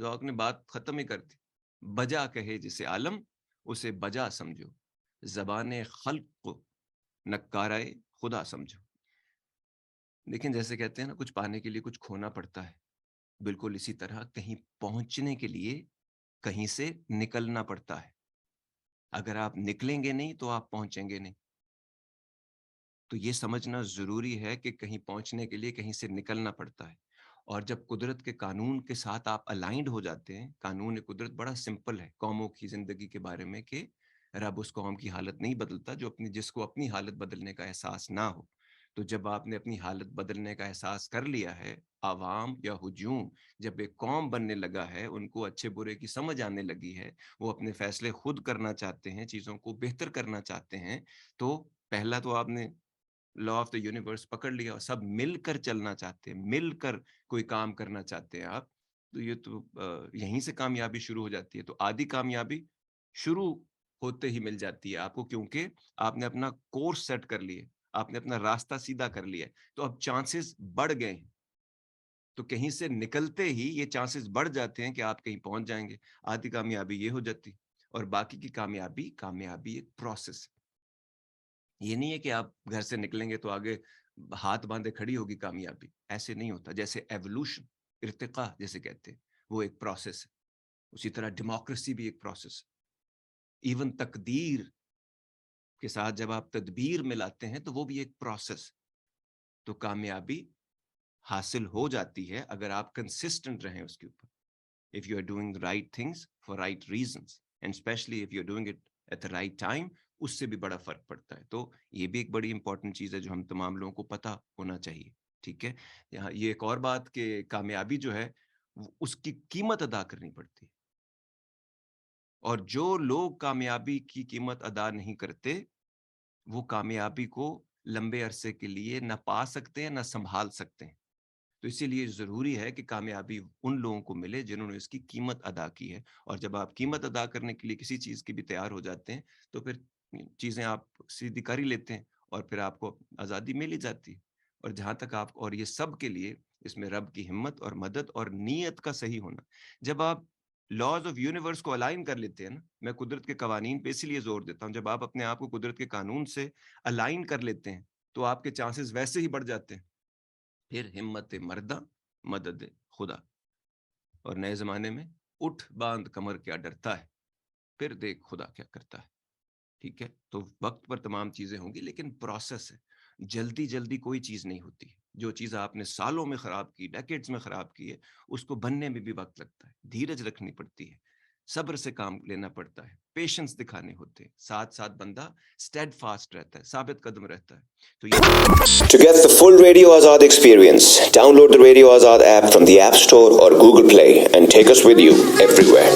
ذوق نے بات ختم ہی کر دی. بجا کہے جسے عالم اسے بجا سمجھو, زبان خلق کو نکارائے خدا سمجھو. لیکن جیسے کہتے ہیں نا, کچھ پانے کے لیے کچھ کھونا پڑتا ہے, بالکل اسی طرح کہیں پہنچنے کے لیے کہیں سے نکلنا پڑتا ہے. اگر آپ نکلیں گے نہیں تو آپ پہنچیں گے نہیں. تو یہ سمجھنا ضروری ہے کہ کہیں پہنچنے کے لیے کہیں سے نکلنا پڑتا ہے. اور جب قدرت کے قانون کے ساتھ آپ الائنڈ ہو جاتے ہیں, قانون قدرت بڑا سمپل ہے قوموں کی زندگی کے بارے میں, کہ رب اس قوم کی حالت نہیں بدلتا جس کو اپنی حالت بدلنے کا احساس نہ ہو. تو جب آپ نے اپنی حالت بدلنے کا احساس کر لیا ہے, عوام یا ہجوم جب ایک قوم بننے لگا ہے, ان کو اچھے برے کی سمجھ آنے لگی ہے, وہ اپنے فیصلے خود کرنا چاہتے ہیں, چیزوں کو بہتر کرنا چاہتے ہیں, تو پہلا تو آپ نے لا آف دا یونیورس پکڑ لیا, اور سب مل کر چلنا چاہتے ہیں, مل کر کوئی کام کرنا چاہتے ہیں آپ, تو یہ تو یہیں سے کامیابی شروع ہو جاتی ہے. تو آدھی کامیابی شروع ہوتے ہی مل جاتی ہے آپ کو, کیونکہ آپ نے اپنا کورس سیٹ کر لیے, آپ نے اپنا راستہ سیدھا کر لیا, تو اب چانسز بڑھ گئے ہیں. تو کہیں سے نکلتے ہی یہ چانسز بڑھ جاتے ہیں کہ آپ کہیں پہنچ جائیں گے. آدھی کامیابی یہ ہو جاتی, اور باقی کی کامیابی ایک پروسیس. یہ نہیں ہے کہ آپ گھر سے نکلیں گے تو آگے ہاتھ باندھے کھڑی ہوگی کامیابی, ایسے نہیں ہوتا. جیسے ایوولوشن, ارتقاء جیسے کہتے ہیں, وہ ایک پروسیس ہے. اسی طرح ڈیموکریسی بھی ایک پروسیس ہے. ایون تقدیر کے ساتھ جب آپ تدبیر ملاتے ہیں تو وہ بھی ایک پروسیس. تو کامیابی حاصل ہو جاتی ہے اگر آپ کنسسٹنٹ رہیں اس کے اوپر. If you are doing the right things for right reasons, and especially if you are doing it at the right time, اس سے بھی بڑا فرق پڑتا ہے. تو یہ بھی ایک بڑی امپورٹنٹ چیز ہے جو ہم تمام لوگوں کو پتہ ہونا چاہیے. ٹھیک ہے, یہاں یہ ایک اور بات کہ کامیابی جو ہے اس کی قیمت ادا کرنی پڑتی ہے, اور جو لوگ کامیابی کی قیمت ادا نہیں کرتے وہ کامیابی کو لمبے عرصے کے لیے نہ پا سکتے ہیں نہ سنبھال سکتے ہیں. تو اسی لیے ضروری ہے کہ کامیابی ان لوگوں کو ملے جنہوں نے اس کی قیمت ادا کی ہے. اور جب آپ قیمت ادا کرنے کے لیے کسی چیز کی بھی تیار ہو جاتے ہیں تو پھر چیزیں آپ سیدھی کر ہی لیتے ہیں, اور پھر آپ کو آزادی مل ہی جاتی ہے. اور جہاں تک آپ, اور یہ سب کے لیے اس میں رب کی ہمت اور مدد اور نیت کا صحیح ہونا. جب آپ لاز آف یونیورس کو الائن کر لیتے ہیں نا, میں قدرت کے قوانین پہ اسی لیے زور دیتا ہوں, جب آپ اپنے آپ کو قدرت کے قانون سے الائن کر لیتے ہیں تو آپ کے چانسز ویسے ہی بڑھ جاتے ہیں. پھر ہمت مردہ مدد خدا, اور نئے زمانے میں اٹھ باندھ کمر کیا ڈرتا ہے, پھر دیکھ خدا کیا کرتا ہے. ٹھیک ہے, تو وقت پر تمام چیزیں ہوں گی, لیکن پروسیس ہے. جلدی کوئی چیز نہیں ہوتی. جو چیز آپ نے سالوں میں خراب کی, ڈیکیڈز میں خراب کی ہے, اس کو بننے میں بھی وقت لگتا ہے. دھیرج رکھنی پڑتی ہے, صبر سے کام لینا پڑتا ہے, پیشنس دکھانے ہوتے ہیں, ساتھ بندہ اسٹیڈ فاسٹ رہتا ہے, ثابت قدم رہتا ہے. تو To get the full Radio Azad experience, download the Radio Azad app from the App Store or Google Play and take us with you everywhere.